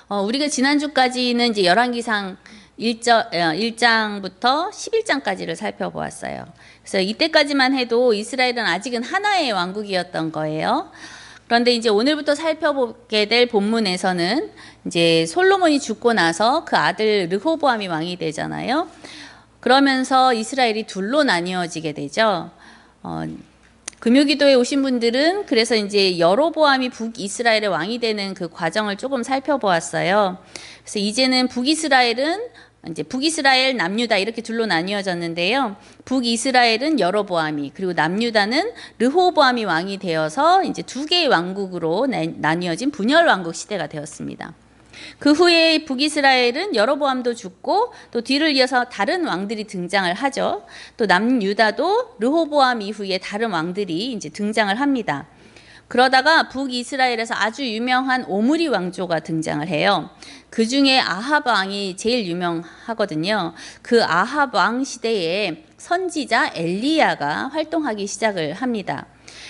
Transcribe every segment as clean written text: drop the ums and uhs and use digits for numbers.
우리가 지난주까지는 이제 열왕기상 1장부터 11장까지를 살펴보았어요. 그래서 이때까지만 해도 이스라엘은 아직은 하나의 왕국이었던 거예요. 그런데 이제 오늘부터 살펴보게 될 본문에서는 이제 솔로몬이 죽고 나서 그 아들 르호보암이 왕이 되잖아요. 그러면서 이스라엘이 둘로 나뉘어지게 되죠. 금요기도에 오신 분들은 그래서 이제 여로보암이 북이스라엘의 왕이 되는 그 과정을 조금 살펴보았어요. 그래서 이제는 북이스라엘은 이제 북이스라엘, 남유다 이렇게 둘로 나뉘어졌는데요. 북이스라엘은 여로보암이, 그리고 남유다는 르호보암이 왕이 되어서 이제 두 개의 왕국으로 나뉘어진 분열 왕국 시대가 되었습니다. 그 후에 북이스라엘은 여로보암도 죽고 또 뒤를 이어서 다른 왕들이 등장을 하죠. 또 남유다도 르호보암 이후에 다른 왕들이 이제 등장을 합니다. 그러다가 북이스라엘에서 아주 유명한 오므리 왕조가 등장을 해요. 그 중에 아합 왕이 제일 유명하거든요. 그 아합 왕 시대에 선지자 엘리야가 활동하기 시작을 합니다.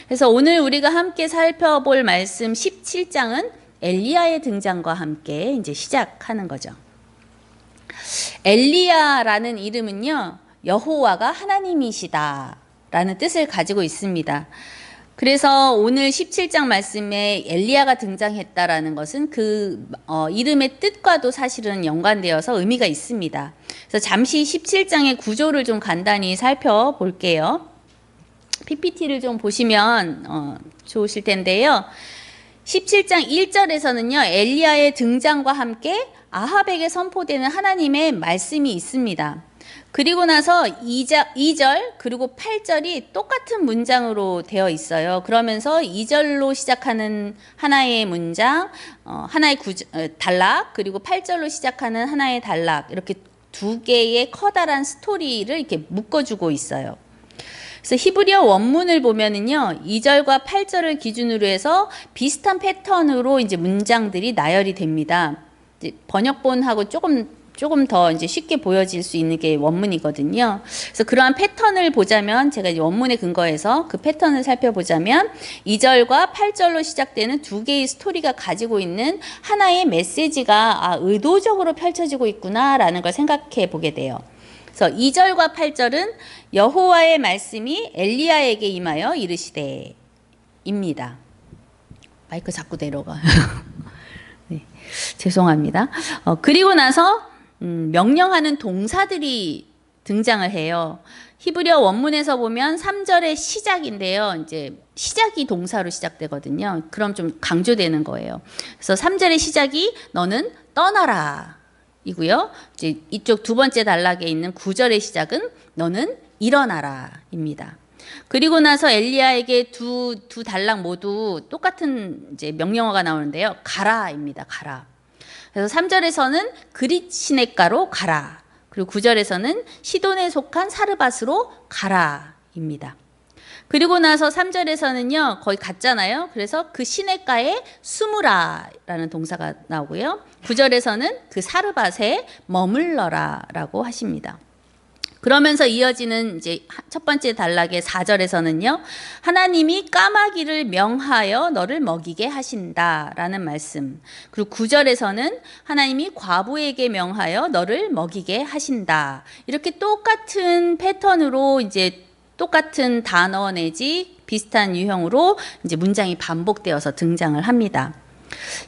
그래서 오늘 우리가 함께 살펴볼 말씀 17장은 엘리야의 등장과 함께 이제 시작하는 거죠. 엘리야라는 이름은요, 여호와가 하나님이시다라는 뜻을 가지고 있습니다. 그래서 오늘 17장 말씀에 엘리야가 등장했다라는 것은 그 이름의 뜻과도 사실은 연관되어서 의미가 있습니다. 그래서 잠시 17장의 구조를 좀 간단히 살펴볼게요. PPT를 좀 보시면 좋으실 텐데요. 17장 1절에서는요, 엘리야의 등장과 함께 아합에게 선포되는 하나님의 말씀이 있습니다. 그리고 나서 2절 그리고 8절이 똑같은 문장으로 되어 있어요. 그러면서 2절로 시작하는 하나의 문장, 하나의 단락, 그리고 8절로 시작하는 하나의 단락, 이렇게 두 개의 커다란 스토리를 이렇게 묶어주고 있어요. 그래서 히브리어 원문을 보면은요, 2절과 8절을 기준으로 해서 비슷한 패턴으로 이제 문장들이 나열이 됩니다. 이제 번역본하고 조금 더 이제 쉽게 보여질 수 있는 게 원문이거든요. 그래서 그러한 패턴을 보자면, 제가 이제 원문에 근거해서 그 패턴을 살펴보자면 2절과 8절로 시작되는 두 개의 스토리가 가지고 있는 하나의 메시지가 의도적으로 펼쳐지고 있구나라는 걸 생각해 보게 돼요. 그래서 2절과 8절은 여호와의 말씀이 엘리야에게 임하여 이르시되 입니다. 마이크 자꾸 내려가요. 네, 죄송합니다. 그리고 나서 명령하는 동사들이 등장을 해요. 히브리어 원문에서 보면 3절의 시작인데요. 이제 시작이 동사로 시작되거든요. 그럼 좀 강조되는 거예요. 그래서 3절의 시작이 너는 떠나라 이고요. 이제 이쪽 두 번째 단락에 있는 9절의 시작은 너는 일어나라 입니다. 그리고 나서 엘리야에게 두 단락 모두 똑같은 이제 명령어가 나오는데요. 가라입니다. 가라. 그래서 3절에서는 그릿 시냇가로 가라. 그리고 9절에서는 시돈에 속한 사르밧으로 가라입니다. 그리고 나서 3절에서는요, 거의 같잖아요. 그래서 그 시냇가에 숨으라라는 동사가 나오고요. 9절에서는 그 사르밧에 머물러라라고 하십니다. 그러면서 이어지는 이제 첫 번째 단락의 4절에서는요, 하나님이 까마귀를 명하여 너를 먹이게 하신다라는 말씀. 그리고 9절에서는 하나님이 과부에게 명하여 너를 먹이게 하신다. 이렇게 똑같은 패턴으로 이제 똑같은 단어 내지 비슷한 유형으로 이제 문장이 반복되어서 등장을 합니다.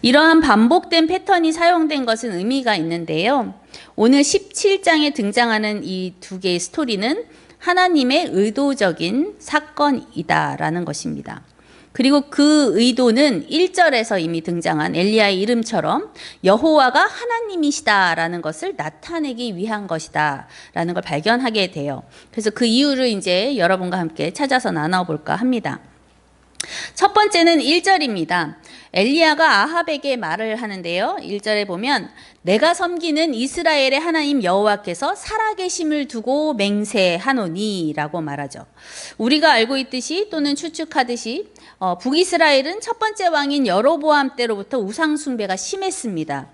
이러한 반복된 패턴이 사용된 것은 의미가 있는데요. 오늘 17장에 등장하는 이 두 개의 스토리는 하나님의 의도적인 사건이다라는 것입니다. 그리고 그 의도는 1절에서 이미 등장한 엘리야의 이름처럼 여호와가 하나님이시다라는 것을 나타내기 위한 것이다라는 걸 발견하게 돼요. 그래서 그 이유를 이제 여러분과 함께 찾아서 나눠볼까 합니다. 첫 번째는 1절입니다. 엘리야가 아합에게 말을 하는데요. 1절에 보면 내가 섬기는 이스라엘의 하나님 여호와께서 살아계심을 두고 맹세하노니 라고 말하죠. 우리가 알고 있듯이 또는 추측하듯이 북이스라엘은 첫 번째 왕인 여로보암 때로부터 우상 숭배가 심했습니다.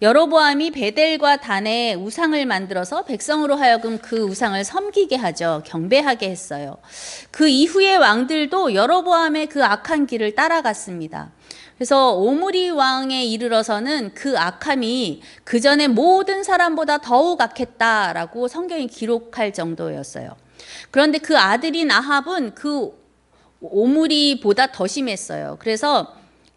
여로보암이 베델과 단에 우상을 만들어서 백성으로 하여금 그 우상을 섬기게 하죠. 경배하게 했어요. 그 이후의 왕들도 여로보암의 그 악한 길을 따라갔습니다. 그래서 오므리 왕에 이르러서는 그 악함이 그 전에 모든 사람보다 더욱 악했다라고 성경이 기록할 정도였어요. 그런데 그 아들인 아합은 그 오므리보다 더 심했어요. 그래서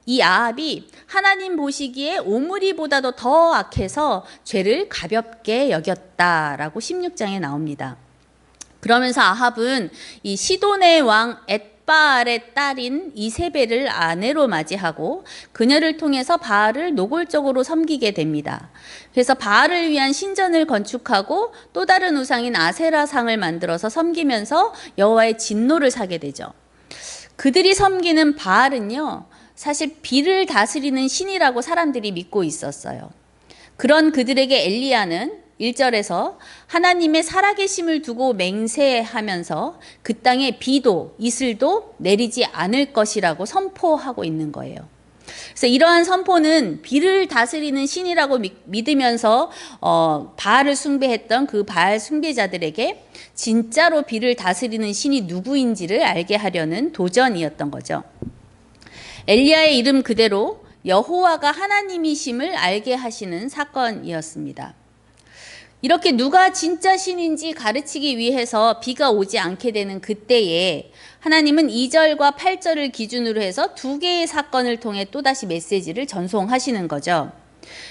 이 아합이 하나님 보시기에 오므리보다도 더 악해서 죄를 가볍게 여겼다라고 16장에 나옵니다. 그러면서 아합은 이 시돈의 왕 엣바알의 딸인 이세벨을 아내로 맞이하고 그녀를 통해서 바알을 노골적으로 섬기게 됩니다. 그래서 바알을 위한 신전을 건축하고 또 다른 우상인 아세라상을 만들어서 섬기면서 여호와의 진노를 사게 되죠. 그들이 섬기는 바알은요, 사실 비를 다스리는 신이라고 사람들이 믿고 있었어요. 그런 그들에게 엘리야는 1절에서 하나님의 살아계심을 두고 맹세하면서 그 땅에 비도 이슬도 내리지 않을 것이라고 선포하고 있는 거예요. 그래서 이러한 선포는 비를 다스리는 신이라고 믿으면서 바알을 숭배했던 그 바알 숭배자들에게 진짜로 비를 다스리는 신이 누구인지를 알게 하려는 도전이었던 거죠. 엘리야의 이름 그대로 여호와가 하나님이심을 알게 하시는 사건이었습니다. 이렇게 누가 진짜 신인지 가르치기 위해서 비가 오지 않게 되는 그때에 하나님은 2절과 8절을 기준으로 해서 두 개의 사건을 통해 또다시 메시지를 전송하시는 거죠.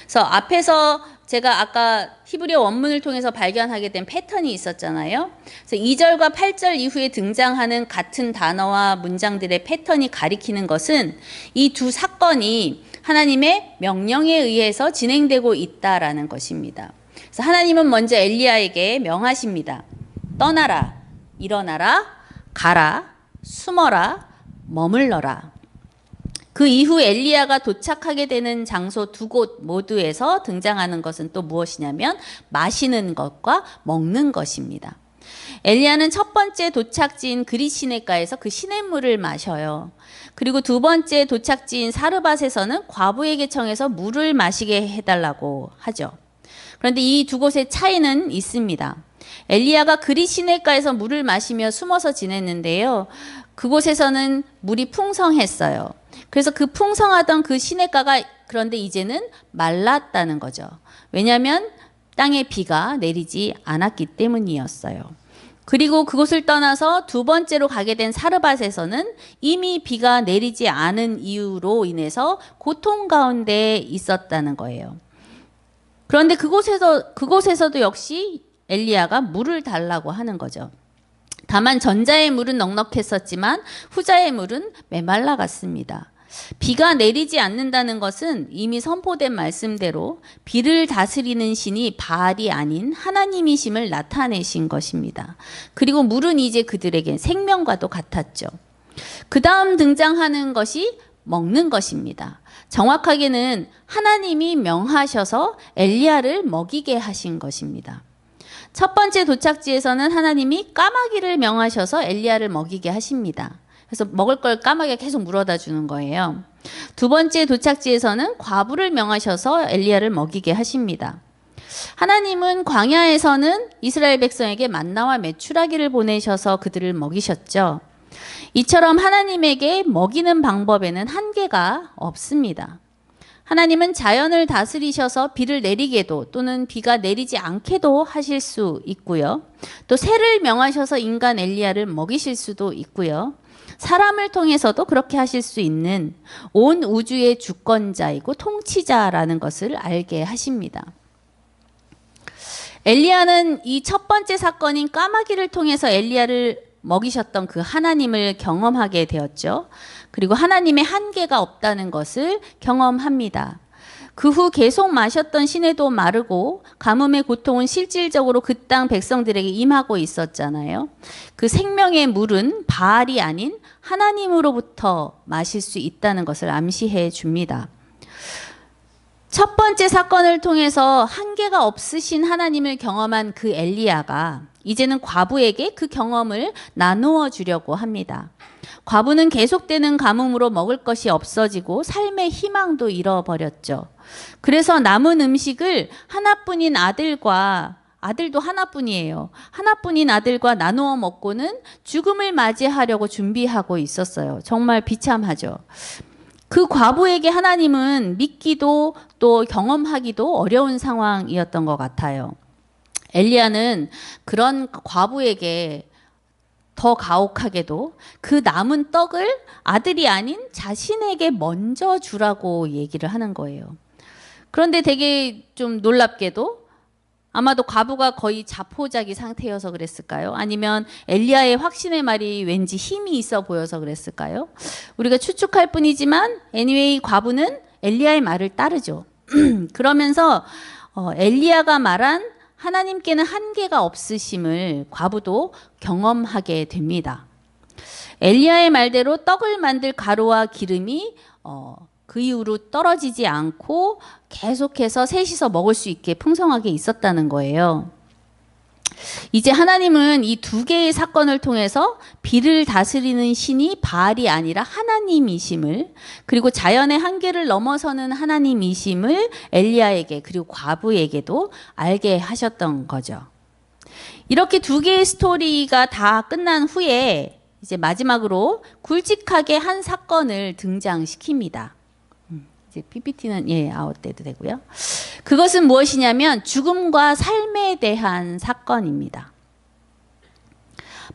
그래서 앞에서 제가 아까 히브리어 원문을 통해서 발견하게 된 패턴이 있었잖아요. 그래서 2절과 8절 이후에 등장하는 같은 단어와 문장들의 패턴이 가리키는 것은 이 두 사건이 하나님의 명령에 의해서 진행되고 있다라는 것입니다. 그래서 하나님은 먼저 엘리야에게 명하십니다. 떠나라, 일어나라, 가라, 숨어라, 머물러라. 그 이후 엘리야가 도착하게 되는 장소 두 곳 모두에서 등장하는 것은 또 무엇이냐면 마시는 것과 먹는 것입니다. 엘리야는 첫 번째 도착지인 그릿 시내가에서 그 시냇물을 마셔요. 그리고 두 번째 도착지인 사르밧에서는 과부에게 청해서 물을 마시게 해달라고 하죠. 그런데 이 두 곳의 차이는 있습니다. 엘리야가 그릿 시내가에서 물을 마시며 숨어서 지냈는데요. 그곳에서는 물이 풍성했어요. 그래서 그 풍성하던 그 시냇가가 그런데 이제는 말랐다는 거죠. 왜냐하면 땅에 비가 내리지 않았기 때문이었어요. 그리고 그곳을 떠나서 두 번째로 가게 된 사르밧에서는 이미 비가 내리지 않은 이유로 인해서 고통 가운데 있었다는 거예요. 그런데 그곳에서도 역시 엘리야가 물을 달라고 하는 거죠. 다만 전자의 물은 넉넉했었지만 후자의 물은 메말라갔습니다. 비가 내리지 않는다는 것은 이미 선포된 말씀대로 비를 다스리는 신이 바알이 아닌 하나님이심을 나타내신 것입니다. 그리고 물은 이제 그들에겐 생명과도 같았죠. 그 다음 등장하는 것이 먹는 것입니다. 정확하게는 하나님이 명하셔서 엘리야를 먹이게 하신 것입니다. 첫 번째 도착지에서는 하나님이 까마귀를 명하셔서 엘리야를 먹이게 하십니다. 그래서 먹을 걸 까마귀가 계속 물어다 주는 거예요. 두 번째 도착지에서는 과부를 명하셔서 엘리야를 먹이게 하십니다. 하나님은 광야에서는 이스라엘 백성에게 만나와 메추라기를 보내셔서 그들을 먹이셨죠. 이처럼 하나님에게 먹이는 방법에는 한계가 없습니다. 하나님은 자연을 다스리셔서 비를 내리게도 또는 비가 내리지 않게도 하실 수 있고요. 또 새를 명하셔서 인간 엘리야를 먹이실 수도 있고요. 사람을 통해서도 그렇게 하실 수 있는 온 우주의 주권자이고 통치자라는 것을 알게 하십니다. 엘리야는 이 첫 번째 사건인 까마귀를 통해서 엘리야를 먹이셨던 그 하나님을 경험하게 되었죠. 그리고 하나님의 한계가 없다는 것을 경험합니다. 그 후 계속 마셨던 시내도 마르고 가뭄의 고통은 실질적으로 그 땅 백성들에게 임하고 있었잖아요. 그 생명의 물은 바알이 아닌 하나님으로부터 마실 수 있다는 것을 암시해 줍니다. 첫 번째 사건을 통해서 한계가 없으신 하나님을 경험한 그 엘리야가 이제는 과부에게 그 경험을 나누어 주려고 합니다. 과부는 계속되는 가뭄으로 먹을 것이 없어지고 삶의 희망도 잃어버렸죠. 그래서 남은 음식을 하나뿐인 아들도 하나뿐이에요. 하나뿐인 아들과 나누어 먹고는 죽음을 맞이하려고 준비하고 있었어요. 정말 비참하죠. 그 과부에게 하나님은 믿기도 또 경험하기도 어려운 상황이었던 것 같아요. 엘리야는 그런 과부에게 더 가혹하게도 그 남은 떡을 아들이 아닌 자신에게 먼저 주라고 얘기를 하는 거예요. 그런데 되게 좀 놀랍게도 아마도 과부가 거의 자포자기 상태여서 그랬을까요? 아니면 엘리야의 확신의 말이 왠지 힘이 있어 보여서 그랬을까요? 우리가 추측할 뿐이지만 anyway 과부는 엘리야의 말을 따르죠. 그러면서 엘리야가 말한 하나님께는 한계가 없으심을 과부도 경험하게 됩니다. 엘리야의 말대로 떡을 만들 가루와 기름이 그 이후로 떨어지지 않고 계속해서 셋이서 먹을 수 있게 풍성하게 있었다는 거예요. 이제 하나님은 이 두 개의 사건을 통해서 비를 다스리는 신이 바알이 아니라 하나님이심을, 그리고 자연의 한계를 넘어서는 하나님이심을 엘리야에게 그리고 과부에게도 알게 하셨던 거죠. 이렇게 두 개의 스토리가 다 끝난 후에 이제 마지막으로 굵직하게 한 사건을 등장시킵니다. 이제 PPT는 아웃돼도 되고요. 그것은 무엇이냐면 죽음과 삶에 대한 사건입니다.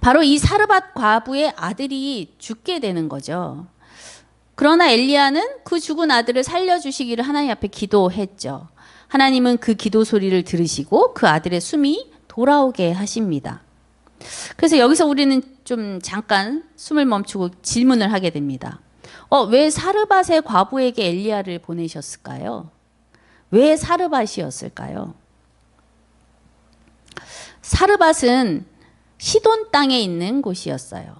바로 이 사르밧 과부의 아들이 죽게 되는 거죠. 그러나 엘리야는 그 죽은 아들을 살려주시기를 하나님 앞에 기도했죠. 하나님은 그 기도 소리를 들으시고 그 아들의 숨이 돌아오게 하십니다. 그래서 여기서 우리는 좀 잠깐 숨을 멈추고 질문을 하게 됩니다. 왜 사르밧의 과부에게 엘리야를 보내셨을까요? 왜 사르밧이었을까요? 사르밧은 시돈 땅에 있는 곳이었어요.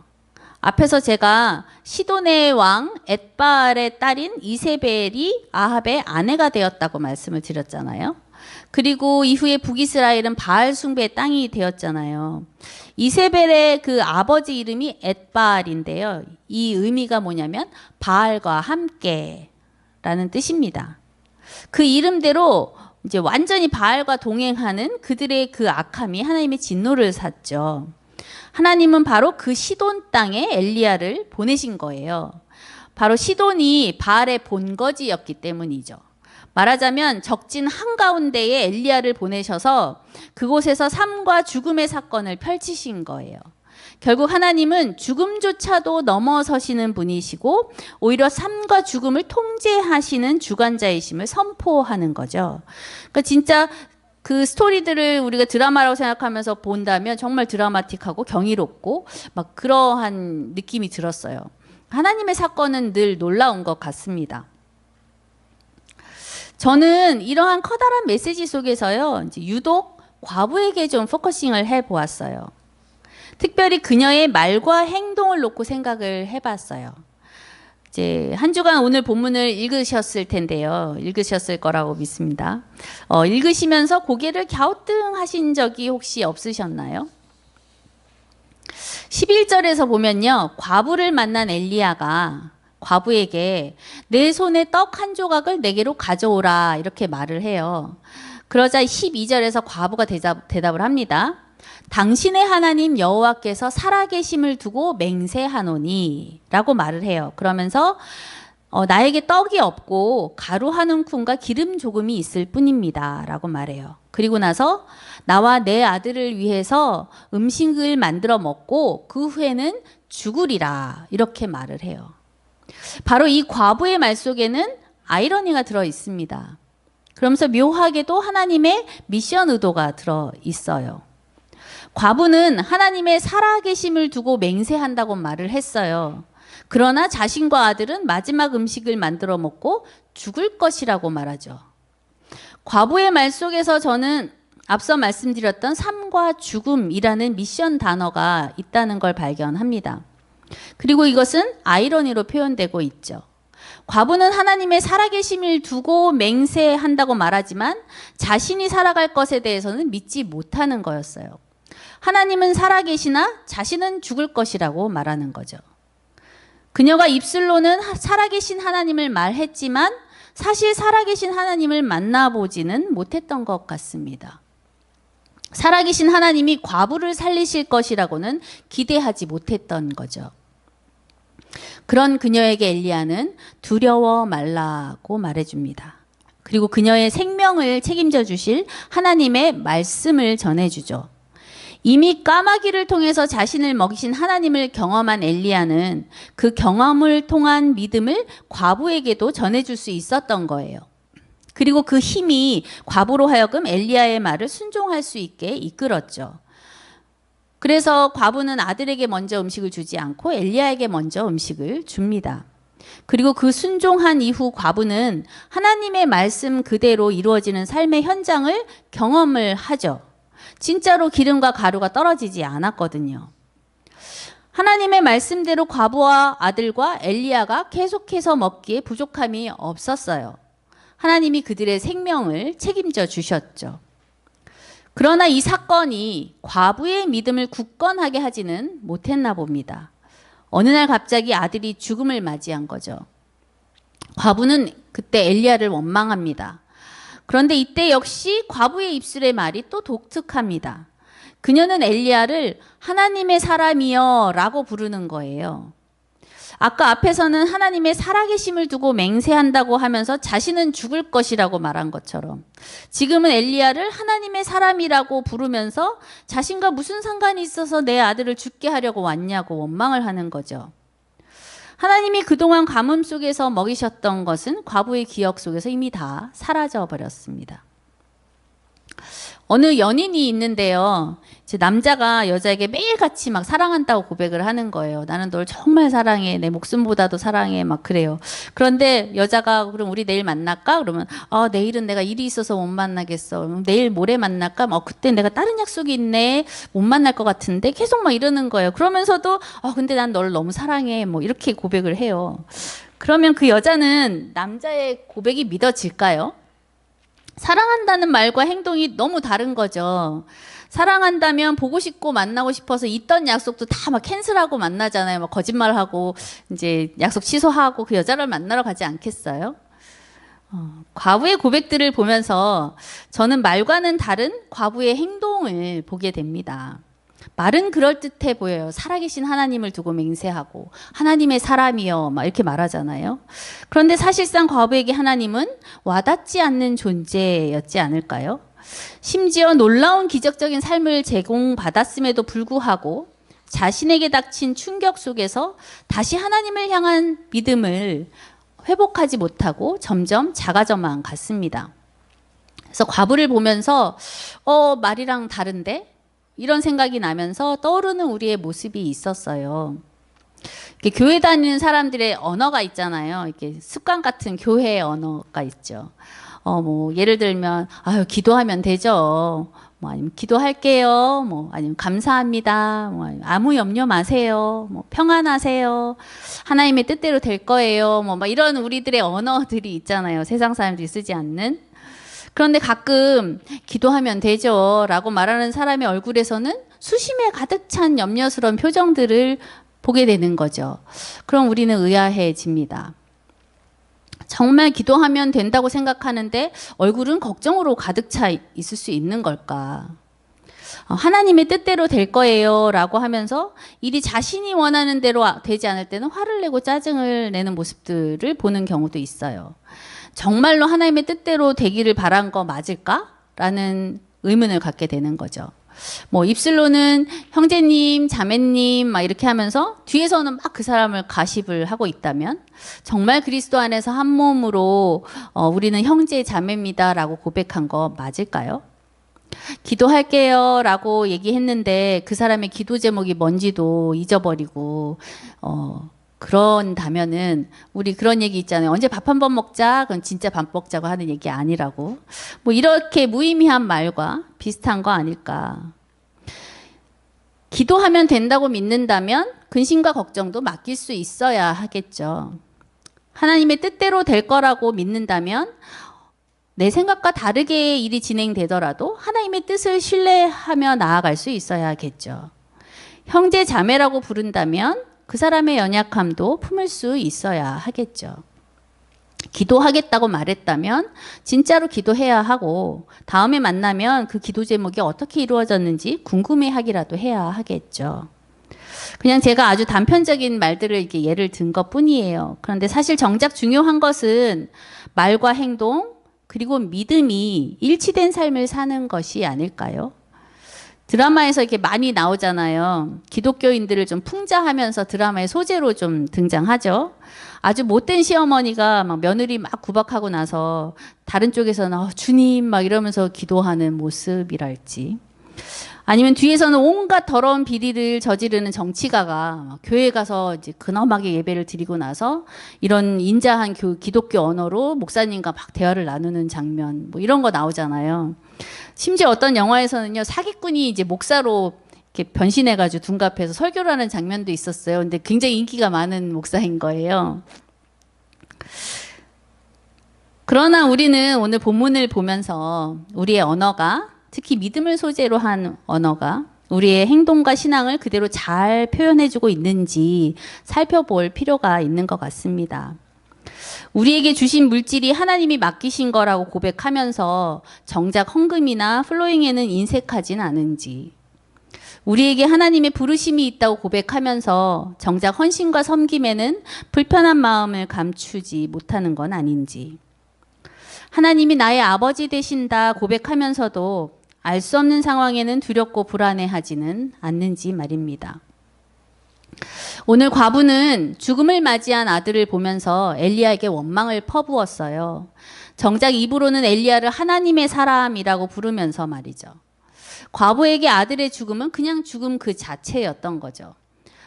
앞에서 제가 시돈의 왕 엣바알의 딸인 이세벨이 아합의 아내가 되었다고 말씀을 드렸잖아요. 그리고 이후에 북이스라엘은 바알 숭배의 땅이 되었잖아요. 이세벨의 그 아버지 이름이 엣바알인데요. 이 의미가 뭐냐면 바알과 함께라는 뜻입니다. 그 이름대로 이제 완전히 바알과 동행하는 그들의 그 악함이 하나님의 진노를 샀죠. 하나님은 바로 그 시돈 땅에 엘리야를 보내신 거예요. 바로 시돈이 바알의 본거지였기 때문이죠. 말하자면 적진 한가운데에 엘리야를 보내셔서 그곳에서 삶과 죽음의 사건을 펼치신 거예요. 결국 하나님은 죽음조차도 넘어서시는 분이시고 오히려 삶과 죽음을 통제하시는 주관자이심을 선포하는 거죠. 그러니까 진짜 그 스토리들을 우리가 드라마라고 생각하면서 본다면 정말 드라마틱하고 경이롭고 막 그러한 느낌이 들었어요. 하나님의 사건은 늘 놀라운 것 같습니다. 저는 이러한 커다란 메시지 속에서요, 이제 유독 과부에게 좀 포커싱을 해보았어요. 특별히 그녀의 말과 행동을 놓고 생각을 해봤어요. 이제 한 주간 오늘 본문을 읽으셨을 텐데요. 읽으셨을 거라고 믿습니다. 읽으시면서 고개를 갸우뚱하신 적이 혹시 없으셨나요? 11절에서 보면요, 과부를 만난 엘리야가 과부에게 내 손에 떡 한 조각을 내게로 가져오라 이렇게 말을 해요. 그러자 12절에서 과부가 대답을 합니다. 당신의 하나님 여호와께서 살아계심을 두고 맹세하노니 라고 말을 해요. 그러면서 나에게 떡이 없고 가루 한 움큼과 기름 조금이 있을 뿐입니다 라고 말해요. 그리고 나서 나와 내 아들을 위해서 음식을 만들어 먹고 그 후에는 죽으리라 이렇게 말을 해요. 바로 이 과부의 말 속에는 아이러니가 들어 있습니다. 그러면서 묘하게도 하나님의 미션 의도가 들어 있어요. 과부는 하나님의 살아계심을 두고 맹세한다고 말을 했어요. 그러나 자신과 아들은 마지막 음식을 만들어 먹고 죽을 것이라고 말하죠. 과부의 말 속에서 저는 앞서 말씀드렸던 삶과 죽음이라는 미션 단어가 있다는 걸 발견합니다. 그리고 이것은 아이러니로 표현되고 있죠. 과부는 하나님의 살아계심을 두고 맹세한다고 말하지만 자신이 살아갈 것에 대해서는 믿지 못하는 거였어요. 하나님은 살아계시나 자신은 죽을 것이라고 말하는 거죠. 그녀가 입술로는 살아계신 하나님을 말했지만 사실 살아계신 하나님을 만나보지는 못했던 것 같습니다. 살아계신 하나님이 과부를 살리실 것이라고는 기대하지 못했던 거죠. 그런 그녀에게 엘리야는 두려워 말라고 말해줍니다. 그리고 그녀의 생명을 책임져 주실 하나님의 말씀을 전해주죠. 이미 까마귀를 통해서 자신을 먹이신 하나님을 경험한 엘리야는 그 경험을 통한 믿음을 과부에게도 전해줄 수 있었던 거예요. 그리고 그 힘이 과부로 하여금 엘리야의 말을 순종할 수 있게 이끌었죠. 그래서 과부는 아들에게 먼저 음식을 주지 않고 엘리야에게 먼저 음식을 줍니다. 그리고 그 순종한 이후 과부는 하나님의 말씀 그대로 이루어지는 삶의 현장을 경험을 하죠. 진짜로 기름과 가루가 떨어지지 않았거든요. 하나님의 말씀대로 과부와 아들과 엘리야가 계속해서 먹기에 부족함이 없었어요. 하나님이 그들의 생명을 책임져 주셨죠. 그러나 이 사건이 과부의 믿음을 굳건하게 하지는 못했나 봅니다. 어느 날 갑자기 아들이 죽음을 맞이한 거죠. 과부는 그때 엘리야를 원망합니다. 그런데 이때 역시 과부의 입술의 말이 또 독특합니다. 그녀는 엘리야를 하나님의 사람이여 라고 부르는 거예요. 아까 앞에서는 하나님의 살아계심을 두고 맹세한다고 하면서 자신은 죽을 것이라고 말한 것처럼 지금은 엘리야를 하나님의 사람이라고 부르면서 자신과 무슨 상관이 있어서 내 아들을 죽게 하려고 왔냐고 원망을 하는 거죠. 하나님이 그동안 가뭄 속에서 먹이셨던 것은 과부의 기억 속에서 이미 다 사라져 버렸습니다. 어느 연인이 있는데요. 이제 남자가 여자에게 매일같이 막 사랑한다고 고백을 하는 거예요. 나는 널 정말 사랑해. 내 목숨보다도 사랑해. 막 그래요. 그런데 여자가 그럼 우리 내일 만날까? 그러면 내일은 내가 일이 있어서 못 만나겠어. 그럼 내일 모레 만날까? 그때 내가 다른 약속이 있네. 못 만날 것 같은데 계속 막 이러는 거예요. 그러면서도 근데 난 널 너무 사랑해. 이렇게 고백을 해요. 그러면 그 여자는 남자의 고백이 믿어질까요? 사랑한다는 말과 행동이 너무 다른 거죠. 사랑한다면 보고 싶고 만나고 싶어서 있던 약속도 다 막 캔슬하고 만나잖아요. 막 거짓말하고 이제 약속 취소하고 그 여자를 만나러 가지 않겠어요? 과부의 고백들을 보면서 저는 말과는 다른 과부의 행동을 보게 됩니다. 말은 그럴듯해 보여요. 살아계신 하나님을 두고 맹세하고 하나님의 사람이여 막 이렇게 말하잖아요. 그런데 사실상 과부에게 하나님은 와닿지 않는 존재였지 않을까요? 심지어 놀라운 기적적인 삶을 제공받았음에도 불구하고 자신에게 닥친 충격 속에서 다시 하나님을 향한 믿음을 회복하지 못하고 점점 작아져만 갔습니다. 그래서 과부를 보면서 말이랑 다른데? 이런 생각이 나면서 떠오르는 우리의 모습이 있었어요. 이렇게 교회 다니는 사람들의 언어가 있잖아요. 이렇게 습관 같은 교회의 언어가 있죠. 예를 들면, 기도하면 되죠. 아니면 기도할게요. 아니면 감사합니다. 아니면 아무 염려 마세요. 평안하세요. 하나님의 뜻대로 될 거예요. 막 이런 우리들의 언어들이 있잖아요. 세상 사람들이 쓰지 않는. 그런데 가끔 기도하면 되죠 라고 말하는 사람의 얼굴에서는 수심에 가득 찬 염려스러운 표정들을 보게 되는 거죠. 그럼 우리는 의아해집니다. 정말 기도하면 된다고 생각하는데 얼굴은 걱정으로 가득 차 있을 수 있는 걸까? 하나님의 뜻대로 될 거예요 라고 하면서 일이 자신이 원하는 대로 되지 않을 때는 화를 내고 짜증을 내는 모습들을 보는 경우도 있어요. 정말로 하나님의 뜻대로 되기를 바란 거 맞을까? 라는 의문을 갖게 되는 거죠. 입술로는 형제님, 자매님 막 이렇게 하면서 뒤에서는 막 그 사람을 가십을 하고 있다면 정말 그리스도 안에서 한 몸으로 우리는 형제, 자매입니다 라고 고백한 거 맞을까요? 기도할게요 라고 얘기했는데 그 사람의 기도 제목이 뭔지도 잊어버리고 그런다면은 우리 그런 얘기 있잖아요. 언제 밥 한 번 먹자. 그건 진짜 밥 먹자고 하는 얘기 아니라고. 이렇게 무의미한 말과 비슷한 거 아닐까. 기도하면 된다고 믿는다면 근심과 걱정도 맡길 수 있어야 하겠죠. 하나님의 뜻대로 될 거라고 믿는다면 내 생각과 다르게 일이 진행되더라도 하나님의 뜻을 신뢰하며 나아갈 수 있어야겠죠. 형제 자매라고 부른다면 그 사람의 연약함도 품을 수 있어야 하겠죠. 기도하겠다고 말했다면 진짜로 기도해야 하고 다음에 만나면 그 기도 제목이 어떻게 이루어졌는지 궁금해하기라도 해야 하겠죠. 그냥 제가 아주 단편적인 말들을 이렇게 예를 든 것뿐이에요. 그런데 사실 정작 중요한 것은 말과 행동 그리고 믿음이 일치된 삶을 사는 것이 아닐까요? 드라마에서 이렇게 많이 나오잖아요. 기독교인들을 좀 풍자하면서 드라마의 소재로 좀 등장하죠. 아주 못된 시어머니가 막 며느리 막 구박하고 나서 다른 쪽에서는 주님 막 이러면서 기도하는 모습이랄지, 아니면 뒤에서는 온갖 더러운 비리를 저지르는 정치가가 교회에 가서 이제 근엄하게 예배를 드리고 나서 이런 인자한 기독교 언어로 목사님과 막 대화를 나누는 장면, 뭐 이런 거 나오잖아요. 심지어 어떤 영화에서는요, 사기꾼이 이제 목사로 이렇게 변신해가지고 둔갑해서 설교를 하는 장면도 있었어요. 근데 굉장히 인기가 많은 목사인 거예요. 그러나 우리는 오늘 본문을 보면서 우리의 언어가, 특히 믿음을 소재로 한 언어가 우리의 행동과 신앙을 그대로 잘 표현해주고 있는지 살펴볼 필요가 있는 것 같습니다. 우리에게 주신 물질이 하나님이 맡기신 거라고 고백하면서 정작 헌금이나 플로잉에는 인색하진 않은지, 우리에게 하나님의 부르심이 있다고 고백하면서 정작 헌신과 섬김에는 불편한 마음을 감추지 못하는 건 아닌지, 하나님이 나의 아버지 되신다 고백하면서도 알 수 없는 상황에는 두렵고 불안해하지는 않는지 말입니다. 오늘 과부는 죽음을 맞이한 아들을 보면서 엘리야에게 원망을 퍼부었어요. 정작 입으로는 엘리야를 하나님의 사람이라고 부르면서 말이죠. 과부에게 아들의 죽음은 그냥 죽음 그 자체였던 거죠.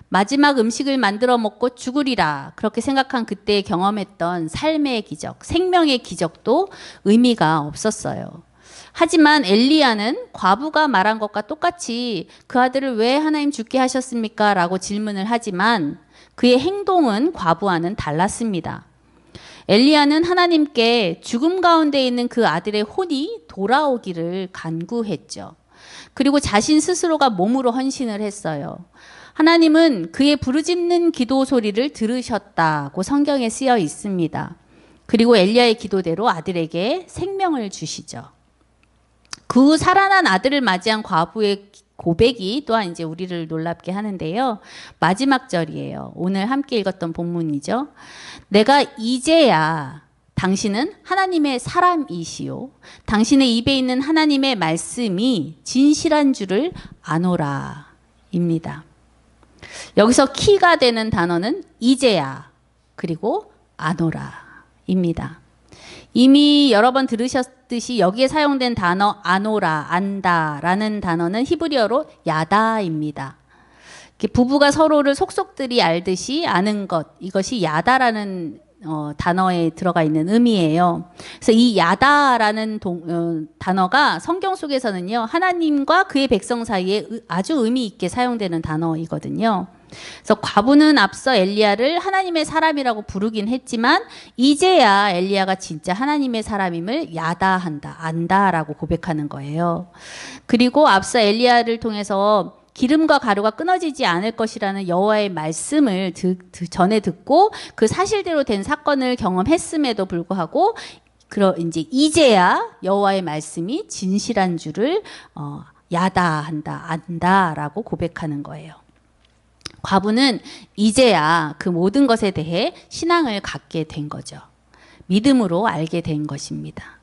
마지막 음식을 만들어 먹고 죽으리라 그렇게 생각한 그때 경험했던 삶의 기적, 생명의 기적도 의미가 없었어요. 하지만 엘리야는 과부가 말한 것과 똑같이 그 아들을 왜 하나님 죽게 하셨습니까? 라고 질문을 하지만 그의 행동은 과부와는 달랐습니다. 엘리야는 하나님께 죽음 가운데 있는 그 아들의 혼이 돌아오기를 간구했죠. 그리고 자신 스스로가 몸으로 헌신을 했어요. 하나님은 그의 부르짖는 기도 소리를 들으셨다고 성경에 쓰여 있습니다. 그리고 엘리야의 기도대로 아들에게 생명을 주시죠. 그 살아난 아들을 맞이한 과부의 고백이 또한 이제 우리를 놀랍게 하는데요. 마지막 절이에요. 오늘 함께 읽었던 본문이죠. 내가 이제야 당신은 하나님의 사람이시요 당신의 입에 있는 하나님의 말씀이 진실한 줄을 아노라 입니다. 여기서 키가 되는 단어는 이제야 그리고 아노라 입니다. 이미 여러 번 들으셨듯이 여기에 사용된 단어 아노라, 안다라는 단어는 히브리어로 야다입니다. 부부가 서로를 속속들이 알듯이 아는 것, 이것이 야다라는 단어에 들어가 있는 의미예요. 그래서 이 야다라는 단어가 성경 속에서는요, 하나님과 그의 백성 사이에 아주 의미 있게 사용되는 단어이거든요. 그래서 과부는 앞서 엘리야를 하나님의 사람이라고 부르긴 했지만 이제야 엘리야가 진짜 하나님의 사람임을 야다한다, 안다라고 고백하는 거예요. 그리고 앞서 엘리야를 통해서 기름과 가루가 끊어지지 않을 것이라는 여호와의 말씀을 전에 듣고 그 사실대로 된 사건을 경험했음에도 불구하고 이제야 여호와의 말씀이 진실한 줄을 야다한다, 안다라고 고백하는 거예요. 과부는 이제야 그 모든 것에 대해 신앙을 갖게 된 거죠. 믿음으로 알게 된 것입니다.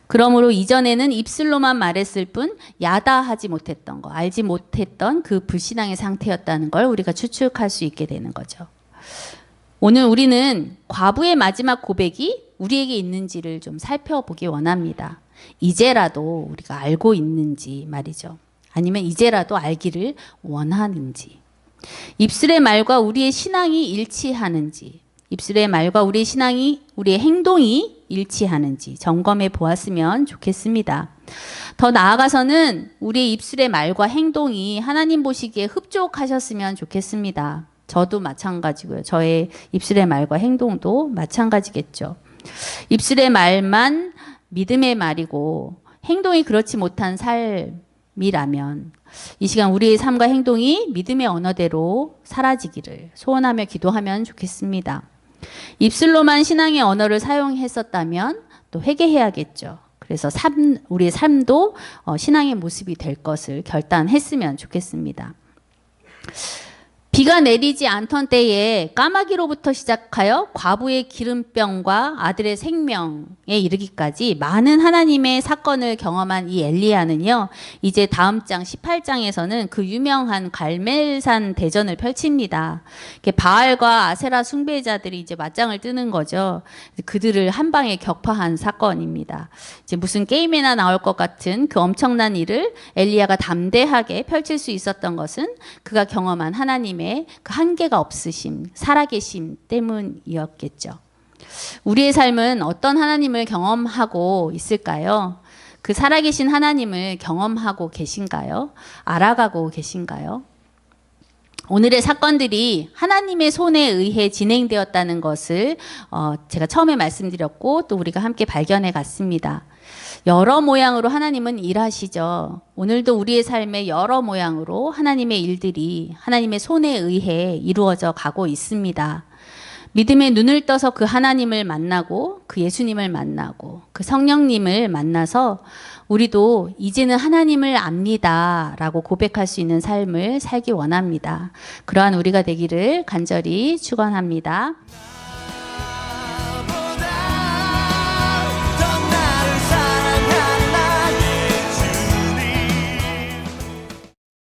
그러므로 이전에는 입술로만 말했을 뿐 야다하지 못했던 거, 알지 못했던 그 불신앙의 상태였다는 걸 우리가 추측할 수 있게 되는 거죠. 오늘 우리는 과부의 마지막 고백이 우리에게 있는지를 좀 살펴보기 원합니다. 이제라도 우리가 알고 있는지 말이죠. 아니면 이제라도 알기를 원하는지. 입술의 말과 우리의 신앙이 일치하는지, 입술의 말과 우리의 신앙이, 우리의 행동이 일치하는지 점검해 보았으면 좋겠습니다. 더 나아가서는 우리의 입술의 말과 행동이 하나님 보시기에 흡족하셨으면 좋겠습니다. 저도 마찬가지고요. 저의 입술의 말과 행동도 마찬가지겠죠. 입술의 말만 믿음의 말이고 행동이 그렇지 못한 삶이라면 이 시간 우리의 삶과 행동이 믿음의 언어대로 사라지기를 소원하며 기도하면 좋겠습니다. 입술로만 신앙의 언어를 사용했었다면 또 회개해야겠죠. 그래서 우리의 삶도 신앙의 모습이 될 것을 결단했으면 좋겠습니다. 비가 내리지 않던 때에 까마귀로부터 시작하여 과부의 기름병과 아들의 생명에 이르기까지 많은 하나님의 사건을 경험한 이 엘리야는요, 이제 다음 장 18장에서는 그 유명한 갈멜산 대전을 펼칩니다. 바알과 아세라 숭배자들이 이제 맞짱을 뜨는 거죠. 그들을 한 방에 격파한 사건입니다. 이제 무슨 게임에나 나올 것 같은 그 엄청난 일을 엘리야가 담대하게 펼칠 수 있었던 것은 그가 경험한 하나님의 그 한계가 없으심, 살아계심 때문이었겠죠. 우리의 삶은 어떤 하나님을 경험하고 있을까요? 그 살아계신 하나님을 경험하고 계신가요? 알아가고 계신가요? 오늘의 사건들이 하나님의 손에 의해 진행되었다는 것을 제가 처음에 말씀드렸고 또 우리가 함께 발견해 갔습니다. 여러 모양으로 하나님은 일하시죠. 오늘도 우리의 삶에 여러 모양으로 하나님의 일들이 하나님의 손에 의해 이루어져 가고 있습니다. 믿음의 눈을 떠서 그 하나님을 만나고 그 예수님을 만나고 그 성령님을 만나서 우리도 이제는 하나님을 압니다 라고 고백할 수 있는 삶을 살기 원합니다. 그러한 우리가 되기를 간절히 축원합니다.